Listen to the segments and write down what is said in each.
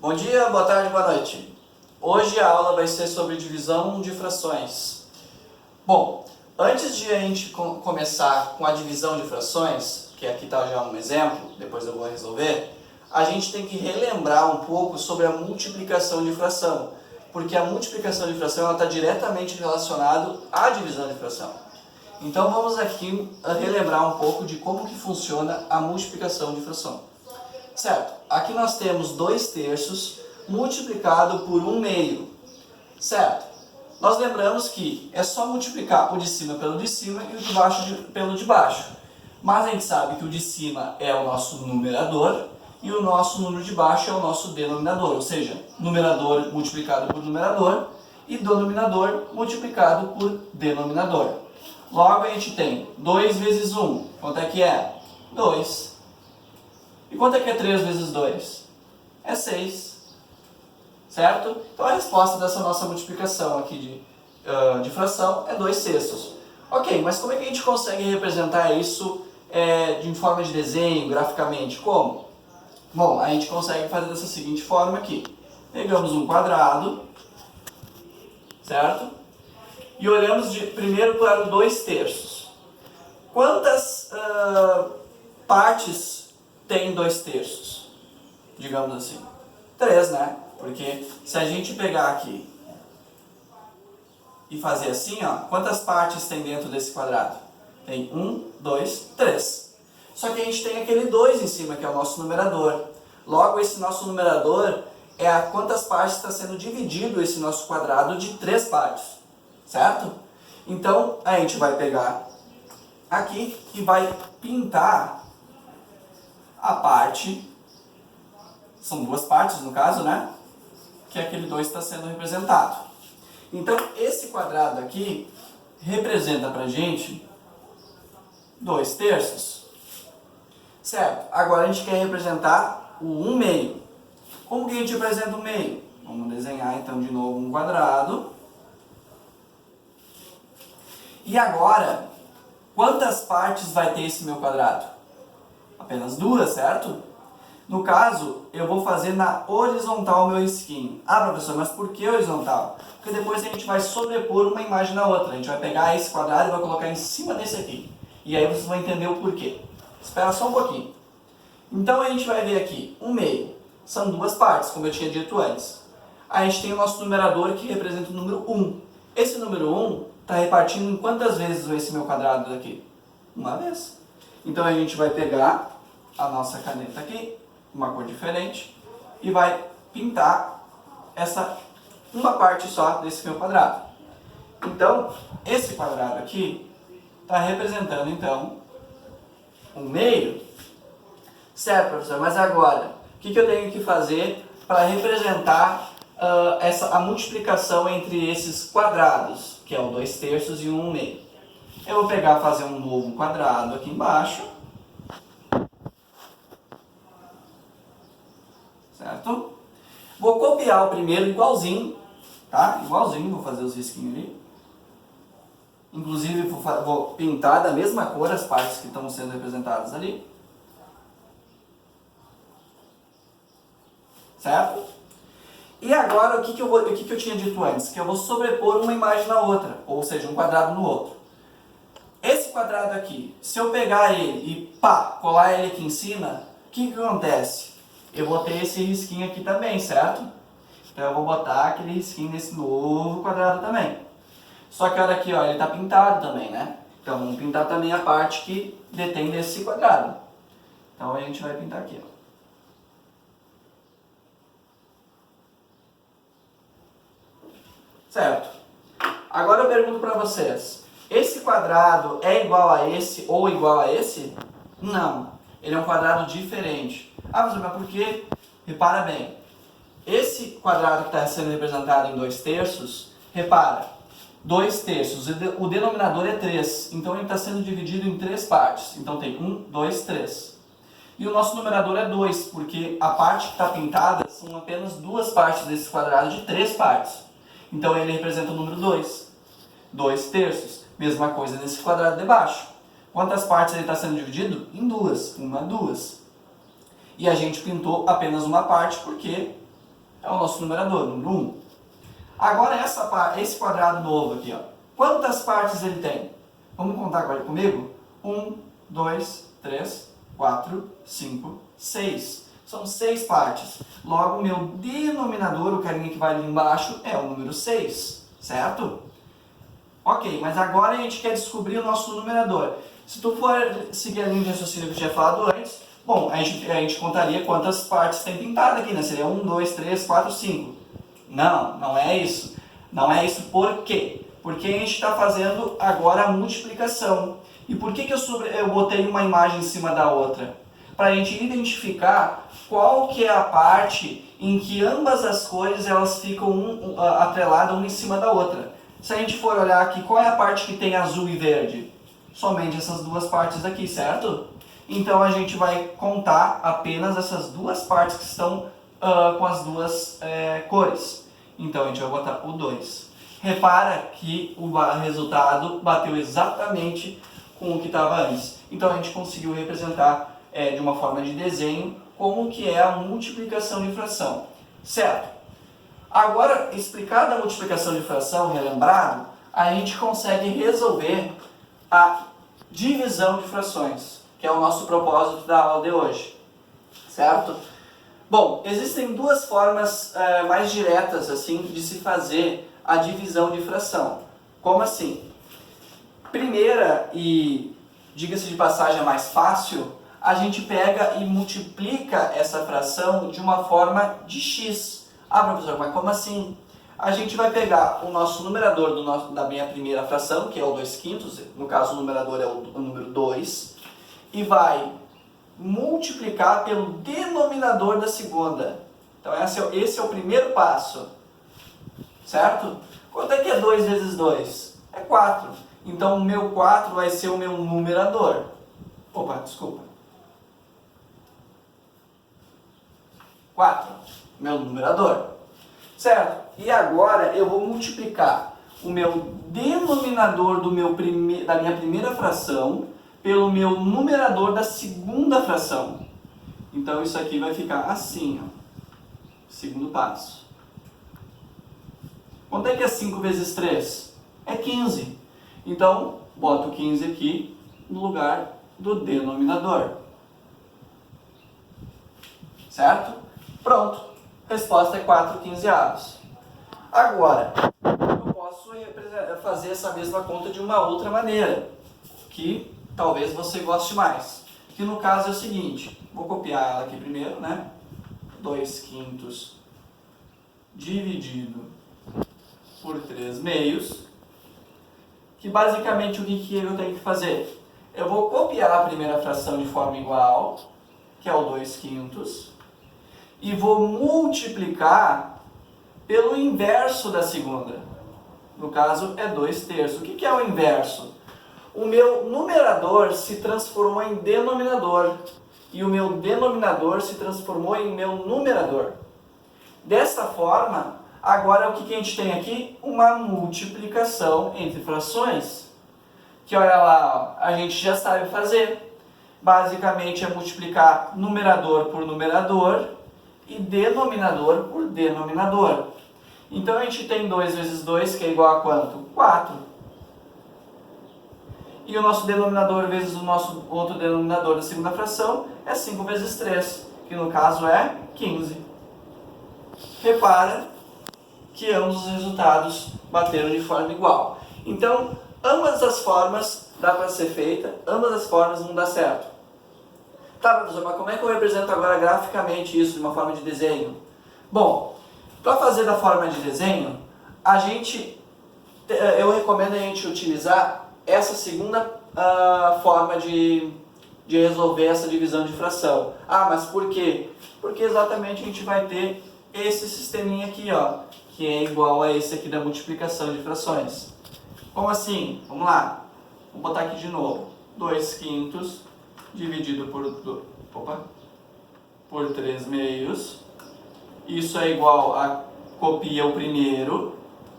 Bom dia, boa tarde, boa noite. Hoje a aula vai ser sobre divisão de frações. Bom, antes de a gente começar com a divisão de frações, que aqui está já um exemplo, depois eu vou resolver, a gente tem que relembrar um pouco sobre a multiplicação de fração, porque a multiplicação de fração está diretamente relacionada à divisão de fração. Então vamos aqui relembrar um pouco de como que funciona a multiplicação de fração. Certo, aqui nós temos 2/3 multiplicado por 1/2, certo? Nós lembramos que é só multiplicar o de cima pelo de cima e o de baixo pelo de baixo. Mas a gente sabe que o de cima é o nosso numerador e o nosso número de baixo é o nosso denominador, ou seja, numerador multiplicado por numerador e denominador multiplicado por denominador. Logo a gente tem 2 vezes 1, quanto é que é? 2. E quanto é que é 3 vezes 2? É 6. Certo? Então a resposta dessa nossa multiplicação aqui de fração é 2/6. Ok, mas como é que a gente consegue representar isso de forma de desenho, graficamente? Como? Bom, a gente consegue fazer dessa seguinte forma aqui. Pegamos um quadrado, certo? E olhamos primeiro para o 2/3. Quantas partes tem 2/3? Digamos assim. 3, né? Porque se a gente pegar aqui e fazer assim, ó, quantas partes tem dentro desse quadrado? Tem 1, 2, 3. Só que a gente tem aquele 2 em cima, que é o nosso numerador. Logo, esse nosso numerador é a quantas partes está sendo dividido esse nosso quadrado de 3 partes. Certo? Então, a gente vai pegar aqui e vai pintar a parte, são 2 partes no caso, né? Que aquele 2 está sendo representado. Então, esse quadrado aqui representa pra gente 2/3. Certo? Agora a gente quer representar o 1/2. Como que a gente representa o 1/2? Vamos desenhar então de novo um quadrado. E agora, quantas partes vai ter esse meu quadrado? Apenas 2, certo? No caso, eu vou fazer na horizontal o meu risquinho. Ah, professor, mas por que horizontal? Porque depois a gente vai sobrepor uma imagem na outra. A gente vai pegar esse quadrado e vai colocar em cima desse aqui. E aí vocês vão entender o porquê. Espera só um pouquinho. Então a gente vai ver aqui, 1/2. São 2 partes, como eu tinha dito antes. A gente tem o nosso numerador que representa o número 1. Esse número 1 está repartindo em quantas vezes esse meu quadrado daqui? Uma vez. Então a gente vai pegar a nossa caneta aqui, uma cor diferente, e vai pintar uma parte só desse meu quadrado. Então, esse quadrado aqui está representando, então, 1/2. Certo, professor, mas agora, o que eu tenho que fazer para representar a multiplicação entre esses quadrados, que é o 2/3 e o 1/2? Eu vou pegar e fazer um novo quadrado aqui embaixo. Certo? Vou copiar o primeiro igualzinho, tá? Igualzinho, vou fazer os risquinhos ali. Inclusive, vou pintar da mesma cor as partes que estão sendo representadas ali. Certo? E agora, o que eu tinha dito antes? Que eu vou sobrepor uma imagem na outra, ou seja, um quadrado no outro. Esse quadrado aqui, se eu pegar ele e colar ele aqui em cima, o que acontece? Eu vou ter esse risquinho aqui também, certo? Então eu vou botar aquele risquinho nesse novo quadrado também. Só que olha aqui, ó, ele está pintado também, né? Então vamos pintar também a parte que detém desse quadrado. Então a gente vai pintar aqui, ó. Certo? Agora eu pergunto para vocês, esse quadrado é igual a esse ou igual a esse? Não, ele é um quadrado diferente. Ah, mas por quê? Repara bem, esse quadrado que está sendo representado em 2/3, repara, 2/3, o denominador é 3, então ele está sendo dividido em 3 partes. Então tem 1, 2, 3. E o nosso numerador é 2, porque a parte que está pintada são apenas 2 partes desse quadrado de 3 partes. Então ele representa o número 2. 2/3. Mesma coisa nesse quadrado de baixo. Quantas partes ele está sendo dividido? Em 2. 1, 2. E a gente pintou apenas uma parte porque é o nosso numerador, número 1. Agora esse quadrado novo aqui, ó, quantas partes ele tem? Vamos contar agora comigo? 1, 2, 3, 4, 5, 6. São 6 partes. Logo, o meu denominador, o carinha que vai ali embaixo, é o número 6, certo? Ok, mas agora a gente quer descobrir o nosso numerador. Se tu for seguir a linha de raciocínio que eu tinha falado antes, bom, a gente contaria quantas partes tem pintado aqui, né? Seria 1, 2, 3, 4, 5. Não, não é isso. Não é isso por quê? Porque a gente está fazendo agora a multiplicação. E por que eu botei uma imagem em cima da outra? Para a gente identificar qual que é a parte em que ambas as cores elas ficam atreladas uma em cima da outra. Se a gente for olhar aqui, qual é a parte que tem azul e verde? Somente essas duas partes aqui, certo? Então a gente vai contar apenas essas duas partes que estão com as duas cores. Então a gente vai botar o 2. Repara que o resultado bateu exatamente com o que estava antes. Então a gente conseguiu representar de uma forma de desenho como que é a multiplicação de fração. Certo? Agora, explicada a multiplicação de fração, relembrado, a gente consegue resolver a divisão de frações, que é o nosso propósito da aula de hoje. Certo? Bom, existem duas formas mais diretas assim de se fazer a divisão de fração. Como assim? Primeira e, diga-se de passagem, a mais fácil, a gente pega e multiplica essa fração de uma forma de x. Ah, professor, mas como assim? A gente vai pegar o nosso numerador da minha primeira fração, que é o 2/5, no caso o numerador é o número 2, e vai multiplicar pelo denominador da segunda. Então esse é o primeiro passo, certo? Quanto é que é 2 vezes 2? É 4. Então o meu 4 vai ser o meu numerador. Opa, desculpa. 4, meu numerador. Certo? E agora eu vou multiplicar o meu denominador da minha primeira fração pelo meu numerador da segunda fração. Então isso aqui vai ficar assim, ó. Segundo passo. Quanto é que é 5 vezes 3? É 15. Então, boto 15 aqui no lugar do denominador. Certo? Pronto. Resposta é 4/15. Agora, eu posso fazer essa mesma conta de uma outra maneira, que talvez você goste mais. Que no caso é o seguinte, vou copiar ela aqui primeiro, né? 2/5 dividido por 3/2, que basicamente o que eu tenho que fazer? Eu vou copiar a primeira fração de forma igual, que é o 2/5, e vou multiplicar pelo inverso da segunda. No caso, é 2/3. O que é o inverso? O meu numerador se transformou em denominador e o meu denominador se transformou em meu numerador. Dessa forma, agora o que a gente tem aqui? Uma multiplicação entre frações. Que olha lá, ó, a gente já sabe fazer. Basicamente é multiplicar numerador por numerador e denominador por denominador. Então a gente tem 2 vezes 2, que é igual a quanto? 4. E o nosso denominador vezes o nosso outro denominador da segunda fração é 5 vezes 3, que no caso é 15. Repara que ambos os resultados bateram de forma igual. Então, ambas as formas dá para ser feita, ambas as formas não dá certo. Tá, professor, mas como é que eu represento agora graficamente isso de uma forma de desenho? Bom, para fazer da forma de desenho, eu recomendo a gente utilizar essa segunda forma de resolver essa divisão de fração. Ah, mas por quê? Porque exatamente a gente vai ter esse sisteminha aqui, ó, que é igual a esse aqui da multiplicação de frações. Como assim? Vamos lá. Vou botar aqui de novo. 2/5 dividido por 3/2. Isso é igual a copia o primeiro,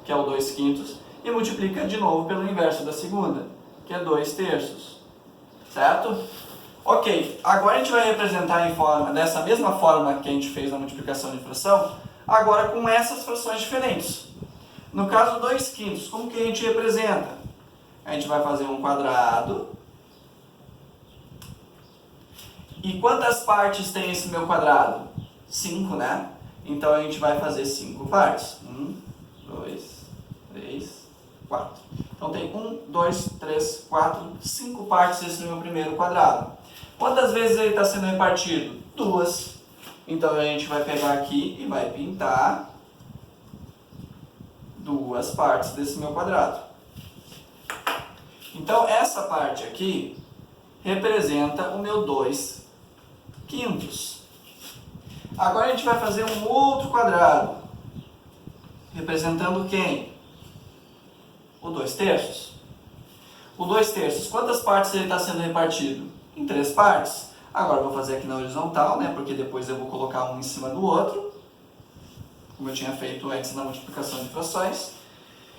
que é o 2/5, e multiplica de novo pelo inverso da segunda, que é 2/3. Certo? Ok, agora a gente vai representar dessa mesma forma que a gente fez na multiplicação de fração, agora com essas frações diferentes. No caso 2/5, como que a gente representa? A gente vai fazer um quadrado. E quantas partes tem esse meu quadrado? 5, né? Então a gente vai fazer 5 partes. 1, 2, 3, 4. Então tem 1, 2, 3, 4, 5 partes desse meu primeiro quadrado. Quantas vezes ele está sendo repartido? 2. Então a gente vai pegar aqui e vai pintar 2 partes desse meu quadrado. Então essa parte aqui representa o meu 2/5. Agora a gente vai fazer um outro quadrado, representando quem? O 2/3. O 2/3, quantas partes ele está sendo repartido? Em 3 partes. Agora eu vou fazer aqui na horizontal, né? Porque depois eu vou colocar um em cima do outro, como eu tinha feito antes na multiplicação de frações.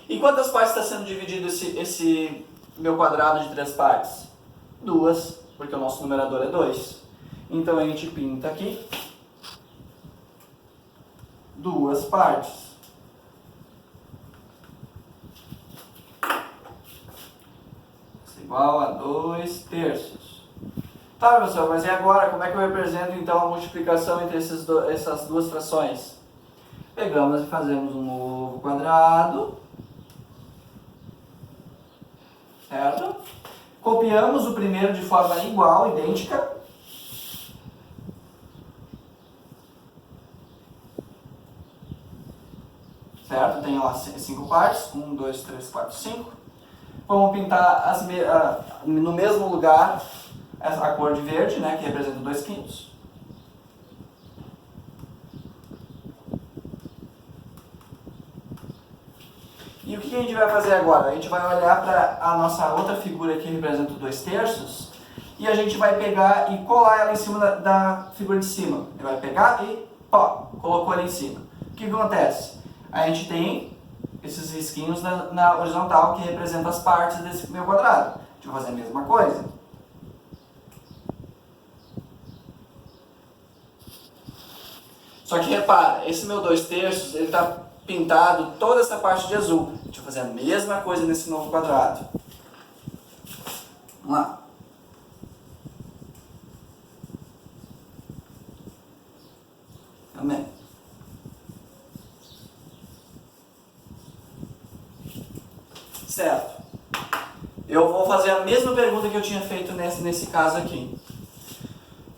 E quantas partes está sendo dividido esse meu quadrado de 3 partes? 2, porque o nosso numerador é 2. Então a gente pinta aqui 2 partes. Isso é igual a 2/3. Tá, professor, mas e agora? Como é que eu represento então a multiplicação entre essas duas frações? Pegamos e fazemos um novo quadrado. Certo? Copiamos o primeiro de forma igual, idêntica. Certo? Tem lá 5 partes. 1, 2, 3, 4, 5. Vamos pintar no mesmo lugar a cor de verde, né, que representa 2/5. E o que a gente vai fazer agora? A gente vai olhar para a nossa outra figura que representa o 2/3 e a gente vai pegar e colar ela em cima da figura de cima. Ele vai pegar e pó, colocou ali em cima. O que acontece? A gente tem esses risquinhos na horizontal que representam as partes desse meu quadrado. A gente vai fazer a mesma coisa. Só que repara, esse meu 2/3, ele está pintado toda essa parte de azul. A gente vai fazer a mesma coisa nesse novo quadrado. Vamos lá. Amém. Certo. Eu vou fazer a mesma pergunta que eu tinha feito nesse caso aqui.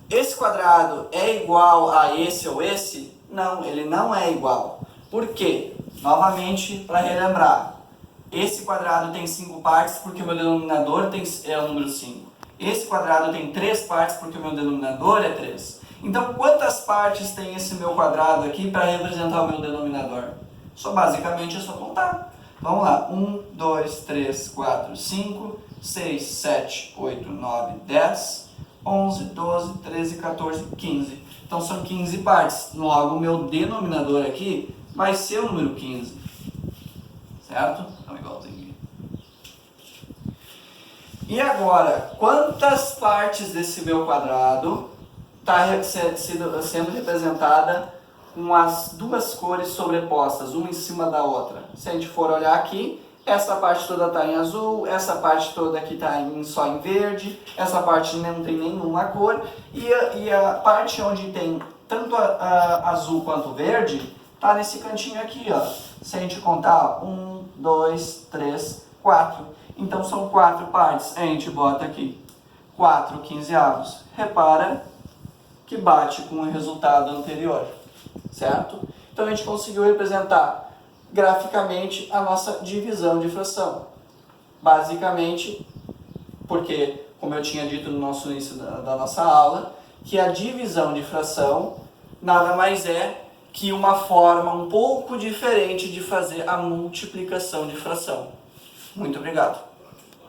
Esse quadrado é igual a esse ou esse? Não, ele não é igual. Por quê? Novamente, para relembrar. Esse quadrado tem 5 partes porque o meu denominador é o número 5. Esse quadrado tem 3 partes porque o meu denominador é 3. Então, quantas partes tem esse meu quadrado aqui para representar o meu denominador? Basicamente é só contar. Vamos lá. 1, 2, 3, 4, 5, 6, 7, 8, 9, 10... 11, 12, 13, 14, 15. Então são 15 partes. Logo, o meu denominador aqui vai ser o número 15. Certo? Então, igualzinho. E agora, quantas partes desse meu quadrado está sendo representada com as duas cores sobrepostas, uma em cima da outra? Se a gente for olhar aqui, essa parte toda está em azul, essa parte toda aqui está só em verde, essa parte não tem nenhuma cor, e a parte onde tem tanto azul quanto verde está nesse cantinho aqui, ó. Se a gente contar 1, 2, 3, 4, então são 4 partes. A gente bota aqui 4/15. Repara que bate com o resultado anterior, certo? Então a gente conseguiu representar graficamente a nossa divisão de fração. Basicamente, porque, como eu tinha dito no nosso início da nossa aula, que a divisão de fração nada mais é que uma forma um pouco diferente de fazer a multiplicação de fração. Muito obrigado.